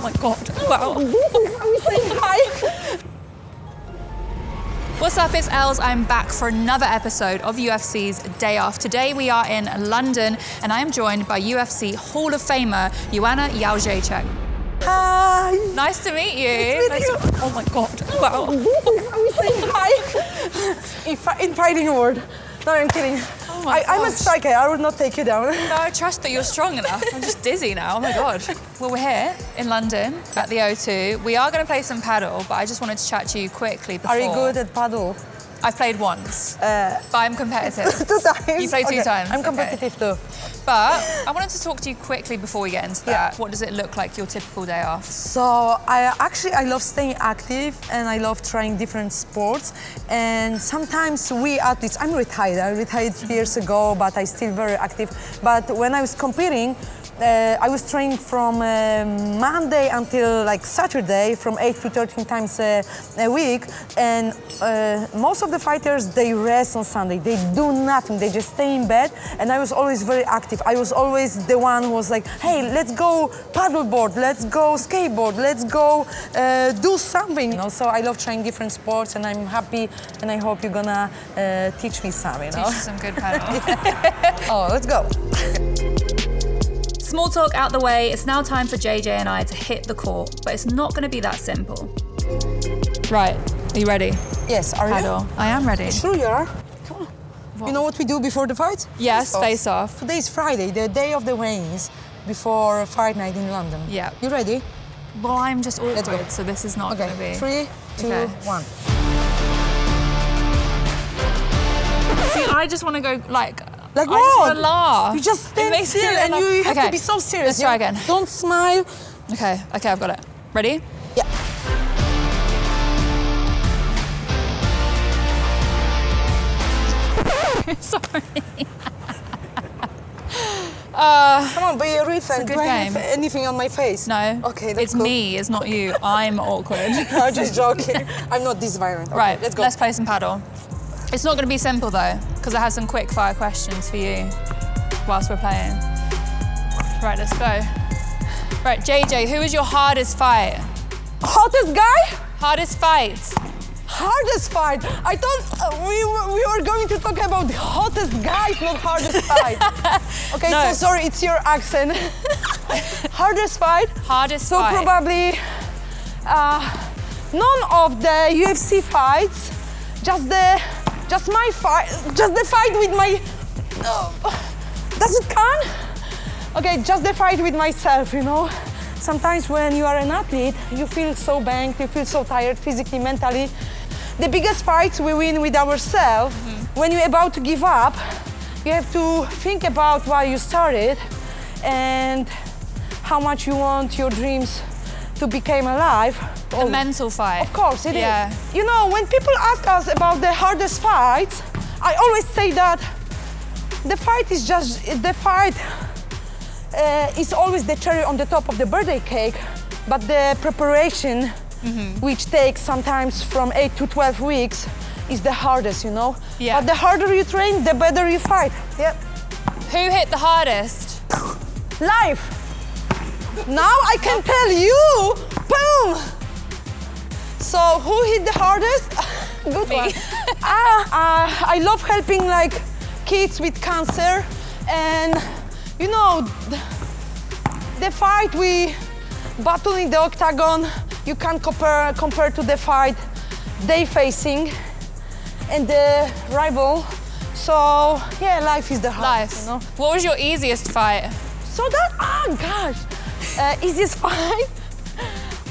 my God. Wow. Are we saying hi? What's up, it's Els. I'm back for another episode of UFC's Day Off. Today we are in London and I am joined by UFC Hall of Famer Joanna Jedrzejczyk. Hi. Nice to meet you. Nice to meet you. Oh my God. Wow. Are we saying hi? In fighting word. No, I'm kidding. Oh my I'm a gosh. striker. I would not take you down. No, I trust that you're strong enough. I'm just dizzy now. Oh my God. Well, we're here in London at the O2. We are going to play some padel, but I just wanted to chat to you quickly before. Are you good at paddle? I've played once, but I'm competitive. 2 times. You played 2 times? I'm competitive too. But I wanted to talk to you quickly before we get into that. What does it look like your typical day off? So I love staying active and I love trying different sports. And sometimes we athletes, I'm retired. I retired years ago, but I'm still very active. But when I was competing, I was training from Monday until like Saturday, from 8 to 13 times a week. And most of the fighters, they rest on Sunday. They do nothing. They just stay in bed. And I was always very active. I was always the one who was like, hey, let's go paddleboard, let's go skateboard, let's go do something. You know? So I love trying different sports and I'm happy and I hope you're gonna teach me some, you know? Teach you some good paddle. Oh, let's go. Small talk out the way, it's now time for JJ and I to hit the court, but it's not going to be that simple. Right, are you ready? Yes, are Paddle. I am ready. you? Sure you are. Come on. What? You know what we do before the fight? Yes, face off. Today is Friday, the day of the weigh-ins before fight night in London. Yeah. You ready? Well, I'm just Let's go. awkward, so this is not going to be... 3, 2, Okay. 1. See, I just want to go like Like I just what? want to laugh. You just It stand makes me still and laugh. you have Okay, to be so serious. let's try again. Don't smile. Okay, I've got it. Ready? Yeah. Sorry. Come on, be a real fan. good Do I have game. anything on my face? No. Okay, that's It's cool. me, it's not you. I'm awkward. I'm just joking. I'm not this violent. Okay, Right, let's go. let's play some paddle. It's not going to be simple though, because I have some quick fire questions for you whilst we're playing. Right, let's go. Right, JJ, who was your hardest fight? Hottest guy? Hardest fight? Hardest fight. I thought we were going to talk about the hottest guys, not hardest fight. Okay, No. so sorry, it's your accent. Hardest fight. Hardest So fight. probably none of the UFC fights. Just my fight. Just the fight with my. Does it count? Okay, just the fight with myself. You know. Sometimes when you are an athlete, you feel so banged, you feel so tired physically, mentally. The biggest fights we win with ourselves. When you're about to give up, you have to think about why you started and how much you want your dreams to become alive. The mental fight. Of course, it is. Yeah. You know, when people ask us about the hardest fights, I always say that the fight is just, the fight is always the cherry on the top of the birthday cake, but the preparation, which takes sometimes from 8 to 12 weeks, is the hardest, you know? Yeah. But the harder you train, the better you fight. Yep. Who hit the hardest? Life. Now I can tell you, boom! So who hit the hardest? Good Me. one. I love helping like kids with cancer, and you know, the fight we battle in the octagon, you can't compare to the fight they facing and the rival. So yeah, life is the hardest. Life. You know? What was your easiest fight? So that, oh gosh, easiest fight?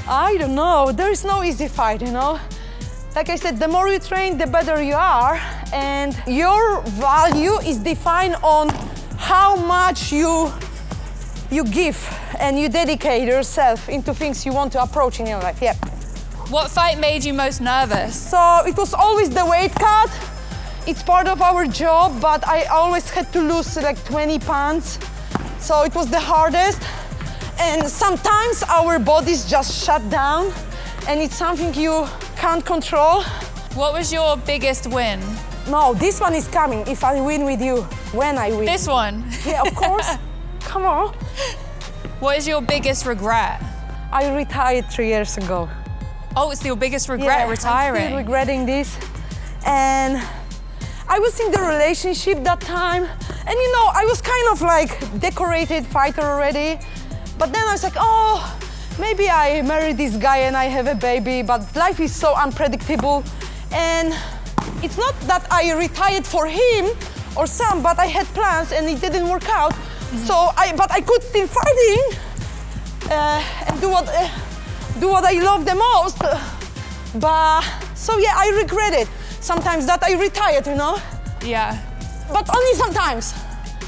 I don't know, there is no easy fight, you know? Like I said, the more you train, the better you are, and your value is defined on how much you give and you dedicate yourself into things you want to approach in your life, yeah. What fight made you most nervous? So it was always the weight cut. It's part of our job, but I always had to lose like 20 pounds. So it was the hardest. And sometimes our bodies just shut down and it's something you can't control. What was your biggest win? No, this one is coming if I win with you, when I win. This one. Yeah, of course. Come on. What is your biggest regret? I retired 3 years ago. Oh, it's your biggest regret, retiring? I'm still regretting this. And I was in the relationship that time. And you know, I was kind of like decorated fighter already. But then I was like, oh, maybe I marry this guy and I have a baby, but life is so unpredictable. And it's not that I retired for him or some, but I had plans and it didn't work out. But I could still fighting and do what I love the most. But so yeah, I regret it sometimes that I retired, you know? Yeah. But only sometimes.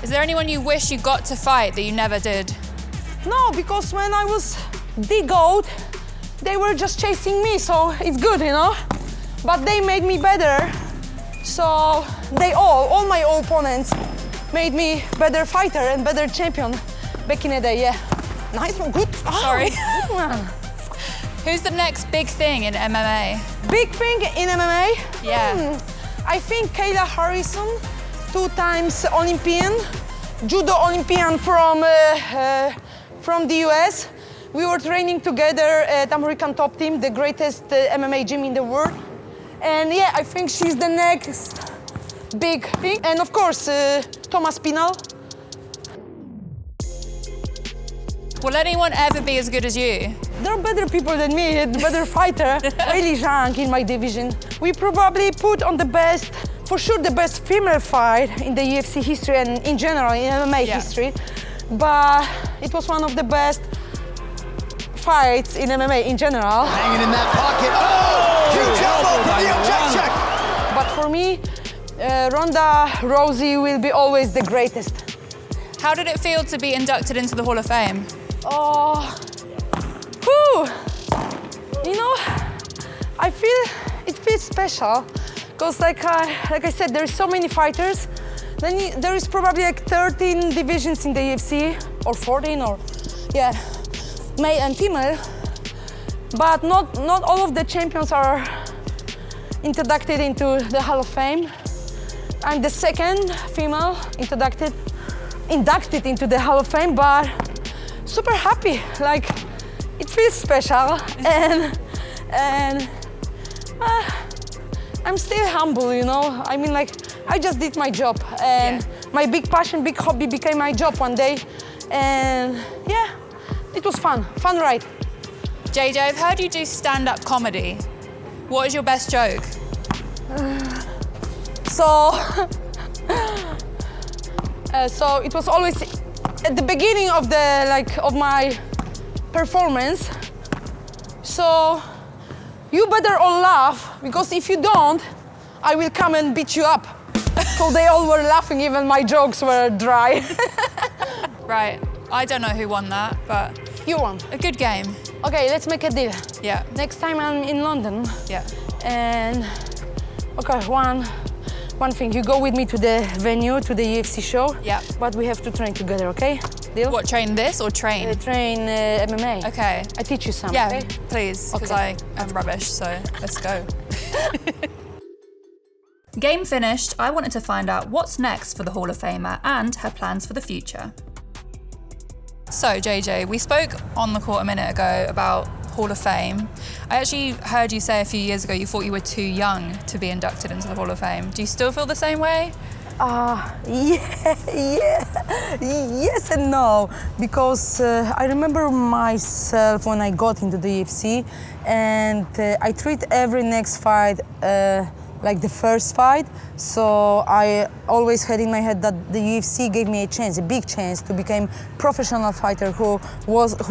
Is there anyone you wish you got to fight that you never did? No, because when I was the GOAT, they were just chasing me, so it's good, you know? But they made me better. So they all my opponents made me better fighter and better champion back in the day, yeah. Nice one, good. Sorry. Good one. Who's the next big thing in MMA? Big thing in MMA? Yeah. I think Kayla Harrison, 2 times Olympian, judo Olympian from the US. We were training together at American Top Team, the greatest MMA gym in the world. And yeah, I think she's the next big thing. And of course, Thomas Pinal. Will anyone ever be as good as you? There are better people than me, better fighter. Really Zhang in my division. We probably put on the best, for sure the best female fight in the UFC history and in general in MMA history. But it was one of the best fights in MMA in general. Hanging in that pocket. Oh! Huge elbow from Jedrzejczyk. But for me, Ronda Rousey will be always the greatest. How did it feel to be inducted into the Hall of Fame? Oh, whew. You know, I feel it feels special because, like I said, there's so many fighters. Then there is probably like 13 divisions in the UFC, or 14, or yeah, male and female. But not all of the champions are inducted into the Hall of Fame. I'm the second female inducted into the Hall of Fame, but super happy. Like, it feels special, and I'm still humble, you know. I mean, like, I just did my job, and my big passion, big hobby became my job one day, and yeah, it was fun ride. JJ, I've heard you do stand-up comedy. What is your best joke? So it was always at the beginning of my performance. So you better all laugh, because if you don't, I will come and beat you up. So they all were laughing, even my jokes were dry. Right, I don't know who won that, but You won. a good game. Okay, let's make a deal. Yeah, Next time I'm in London, yeah. and okay, one thing, you go with me to the venue, to the UFC show. Yeah. But we have to train together, okay? Deal? What, train this or train? Train MMA. Okay. I teach you some, Yeah, okay? please, because Okay. I am rubbish, so let's go. Game finished, I wanted to find out what's next for the Hall of Famer and her plans for the future. So, JJ, we spoke on the court a minute ago about Hall of Fame. I actually heard you say a few years ago you thought you were too young to be inducted into the Hall of Fame. Do you still feel the same way? Yes and no, because I remember myself when I got into the UFC, and I treat every next fight like the first fight. So I always had in my head that the UFC gave me a chance, a big chance to become professional fighter who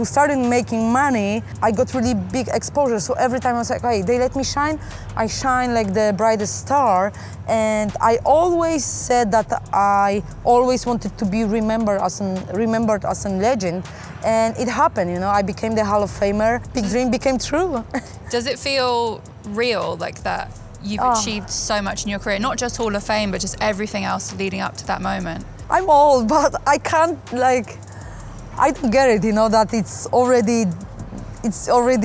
started making money. I got really big exposure. So every time I was like, hey, they let me shine, I shine like the brightest star. And I always said that I always wanted to be remembered as a legend. And it happened, you know, I became the Hall of Famer. Big dream became true. Does it feel real like that? You've achieved so much in your career, not just Hall of Fame, but just everything else leading up to that moment. I'm old, but I can't, like, I don't get it, you know, that it's already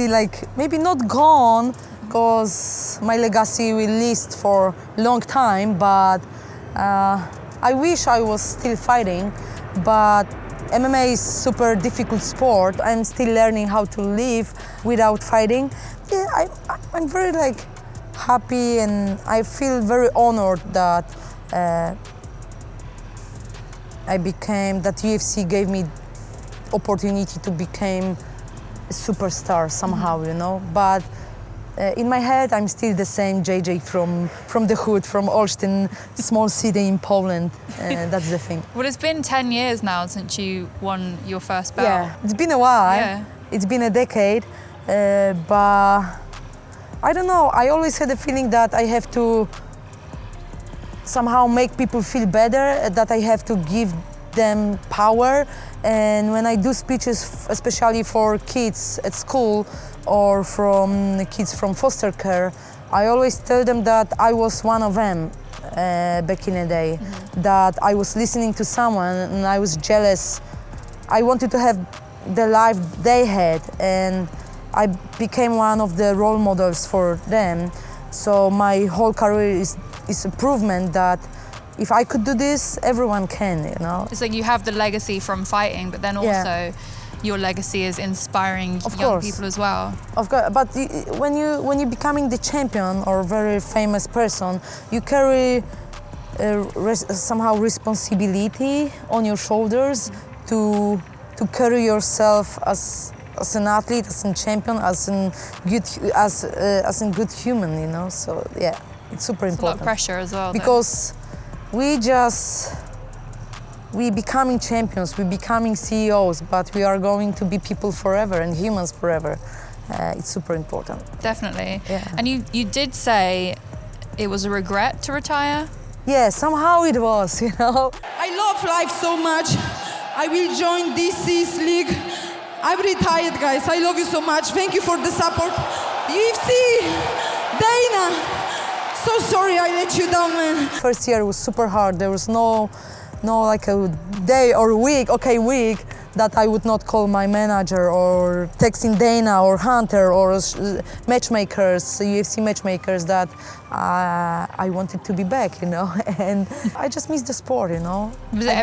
like, maybe not gone, because my legacy will last for a long time, but I wish I was still fighting, but MMA is super difficult sport. I'm still learning how to live without fighting. Yeah, I'm very like happy, and I feel very honored that that UFC gave me opportunity to become a superstar somehow, you know. But in my head, I'm still the same JJ from the hood, from Olsztyn, small city in Poland. That's the thing. Well, it's been 10 years now since you won your first belt. Yeah, it's been a while. Yeah. It's been a decade, but I don't know. I always had a feeling that I have to somehow make people feel better, that I have to give them power. And when I do speeches, especially for kids at school or from kids from foster care, I always tell them that I was one of them back in the day, that I was listening to someone and I was jealous. I wanted to have the life they had, and I became one of the role models for them. So my whole career is a provement that if I could do this, everyone can, you know. It's like you have the legacy from fighting, but then also your legacy is inspiring young people as well. Of course, but when you're becoming the champion or very famous person, you carry somehow responsibility on your shoulders to carry yourself as an athlete, as a champion, as a good human, you know. So yeah, it's super important. It's a lot of pressure as well. Because we becoming champions, we're becoming CEOs, but we are going to be people forever and humans forever. It's super important. Definitely. Yeah. And you did say it was a regret to retire? Yeah, somehow it was, you know. I love life so much. I will join DC's league. I'm retired, guys. I love you so much. Thank you for the support. UFC, Dana. So sorry I let you down, man. First year was super hard. There was no like a day or week that I would not call my manager or texting Dana or Hunter or matchmakers, UFC matchmakers, that I wanted to be back, you know. And I just miss the sport, you know. I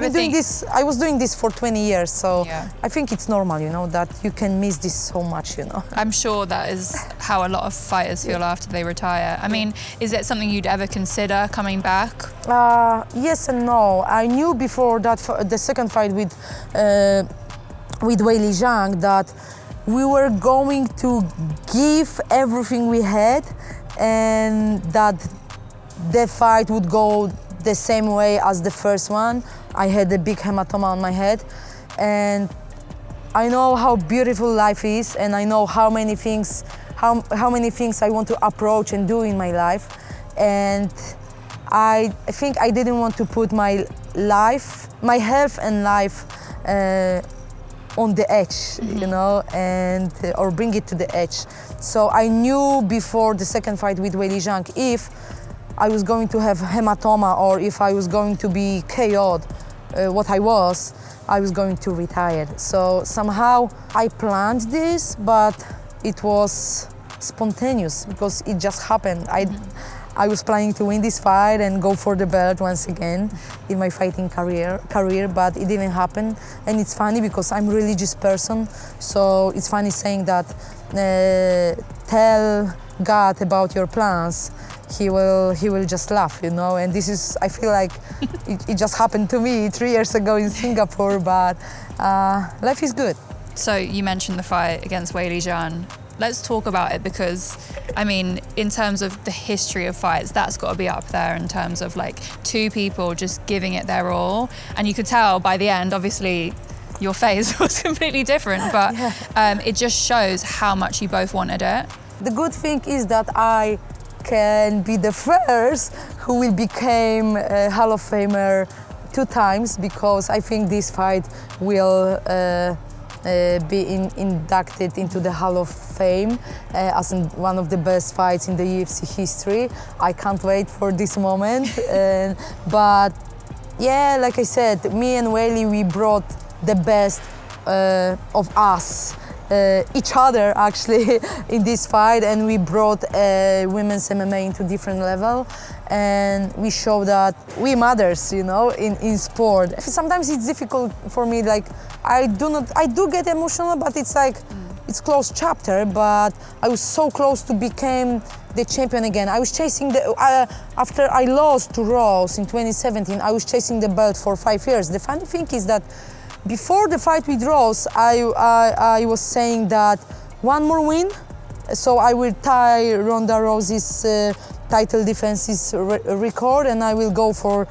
was doing this for 20 years, so I think it's normal, you know, that you can miss this so much, you know. I'm sure that is how a lot of fighters feel after they retire. I mean, is it something you'd ever consider coming back? Yes and no. I knew before that the second fight with Weili Zhang that we were going to give everything we had, and that the fight would go the same way as the first one. I had a big hematoma on my head, and I know how beautiful life is, and I know how many things I want to approach and do in my life, and I think I didn't want to put my health and life on the edge, you know, or bring it to the edge. So I knew before the second fight with Weili Zhang, if I was going to have hematoma or if I was going to be KO'd, what I was going to retire. So somehow I planned this, but it was spontaneous because it just happened. I was planning to win this fight and go for the belt once again in my fighting career, but it didn't happen. And it's funny because I'm a religious person, so it's funny saying that tell God about your plans, he will just laugh, you know. And this is, I feel like it just happened to me 3 years ago in Singapore, but life is good. So you mentioned the fight against Weili Zhang. Let's talk about it because, I mean, in terms of the history of fights, that's got to be up there in terms of like two people just giving it their all. And you could tell by the end, obviously, your face was completely different, but it just shows how much you both wanted it. The good thing is that I can be the first who will become a Hall of Famer 2 times, because I think this fight will be inducted into the Hall of Fame as one of the best fights in the UFC history. I can't wait for this moment. But yeah, like I said, me and Weili, we brought the best of us each other actually in this fight, and we brought women's MMA into different level, and we show that we matters, you know, in sport. Sometimes it's difficult for me, like I do get emotional, but it's like it's closed chapter. But I was so close to become the champion again. I was chasing after I lost to Rose in 2017, I was chasing the belt for 5 years. The funny thing is that before the fight with Rose, I was saying that one more win, so I will tie Ronda Rousey's title defenses record, and I will go for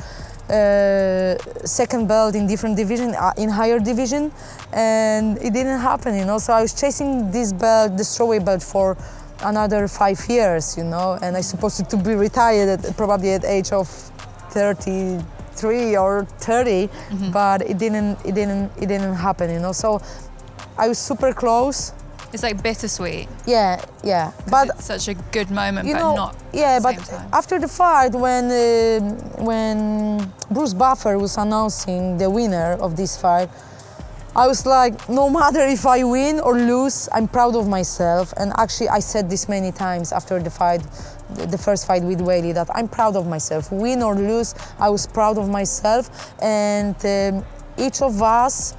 second belt in different division, in higher division, and it didn't happen, you know. So I was chasing this belt, the strawweight belt, for another 5 years, you know, and I supposed to be retired probably at age of 33 or 30, but it didn't happen, you know. So I was super close. It's like bittersweet. Yeah. But it's such a good moment, you but know, not. Yeah, at the but same time. after the fight, when Bruce Buffer was announcing the winner of this fight, I was like, no matter if I win or lose, I'm proud of myself. And actually, I said this many times after the fight, the first fight with Whaley, that I'm proud of myself. Win or lose, I was proud of myself. And each of us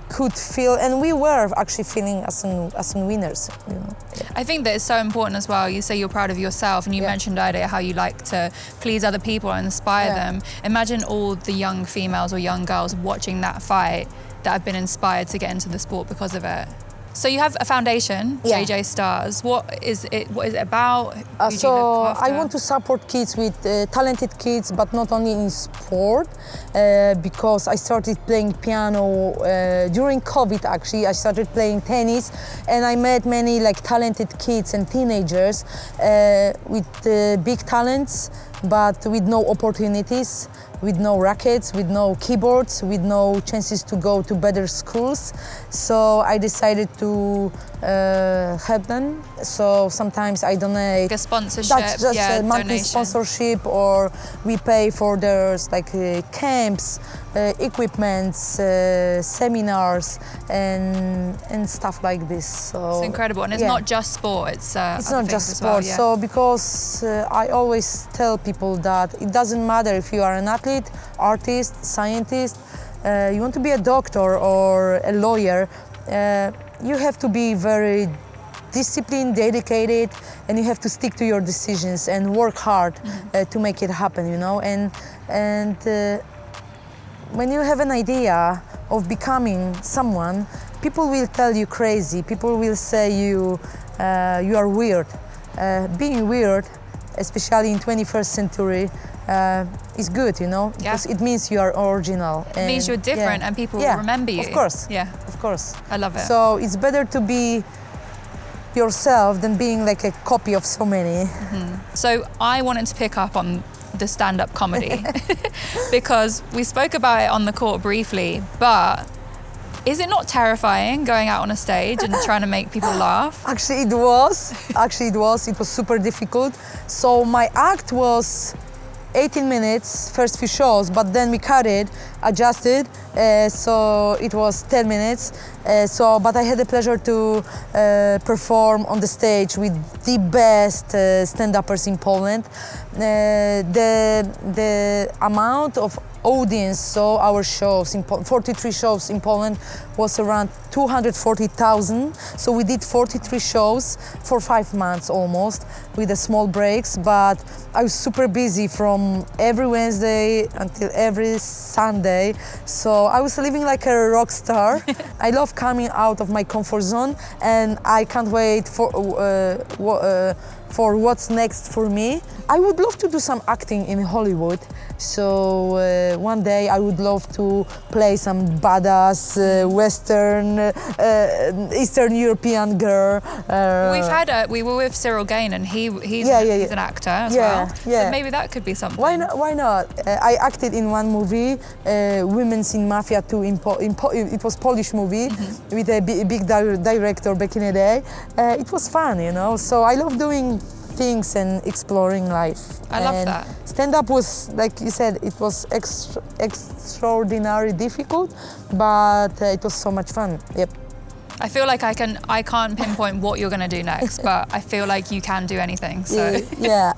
could feel, and we were actually feeling as in winners, you know. I think that it's so important as well. You say you're proud of yourself, and you mentioned earlier how you like to please other people and inspire them. Imagine all the young females or young girls watching that fight that have been inspired to get into the sport because of it. So you have a foundation, JJ Stars. What is it about? Who do you So look after? I want to support kids with talented kids, but not only in sport, because I started playing piano during COVID. Actually, I started playing tennis, and I met many like talented kids and teenagers with big talents, but with no opportunities, with no rackets, with no keyboards, with no chances to go to better schools. So I decided to help them. So sometimes I donate. Like a sponsorship, That's just a monthly donation. sponsorship, or we pay for their like camps, equipments, seminars, and stuff like this. So It's incredible, and it's not just sport. It's it's other not just things as well, sport. So because I always tell people that it doesn't matter if you are an athlete, artist, scientist, you want to be a doctor or a lawyer, you have to be very disciplined, dedicated, and you have to stick to your decisions and work hard to make it happen, you know. And when you have an idea of becoming someone, people will tell you crazy. People will say you are weird. Being weird, especially in 21st century, is good, you know, because it means you are original. It means you're different, and people will remember you. Of course. Yeah. Of course. I love it. So it's better to be yourself than being like a copy of so many. So I wanted to pick up on the stand-up comedy because we spoke about it on the court briefly, but is it not terrifying going out on a stage and trying to make people laugh? Actually, it was. It was super difficult. So my act was 18 minutes, first few shows, but then we cut it, adjusted, so it was 10 minutes. But I had the pleasure to perform on the stage with the best stand-uppers in Poland. The amount of audience saw our shows, 43 shows in Poland, was around 240,000. So we did 43 shows for 5 months almost, with the small breaks, but I was super busy from every Wednesday until every Sunday. So I was living like a rock star. I love coming out of my comfort zone, and I can't wait for what's next for me. I would love to do some acting in Hollywood. So one day I would love to play some badass Western, Eastern European girl. We were with Cyril Gain, and he's an actor as Yeah, well. yeah. So maybe that could be something. Why not? I acted in one movie, Women's in Mafia 2. It was Polish movie with a big director back in the day. It was fun, you know. So I love doing things and exploring life. I love that. Stand-up was, like you said, it was extraordinarily difficult, but it was so much fun. Yep. I feel like I can't pinpoint what you're going to do next, but I feel like you can do anything. So yeah,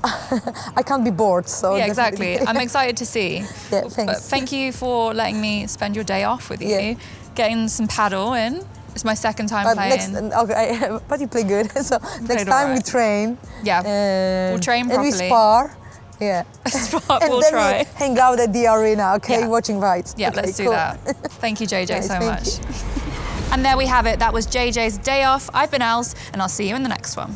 I can't be bored. So yeah, definitely. exactly. I'm excited to see. Yeah, thanks. But thank you for letting me spend your day off with you, Yeah. getting some paddle in. It's my second time playing. But you play good. So next Played time we alright. train. Yeah, we'll train And we properly. spar. Yeah. Spar, And we'll then try. we hang out at the arena, okay, Yeah. watching fights. Yeah, Okay, let's do cool. that. Thank you, JJ, Nice, so thank much. you. And there we have it. That was JJ's day off. I've been Elz, and I'll see you in the next one.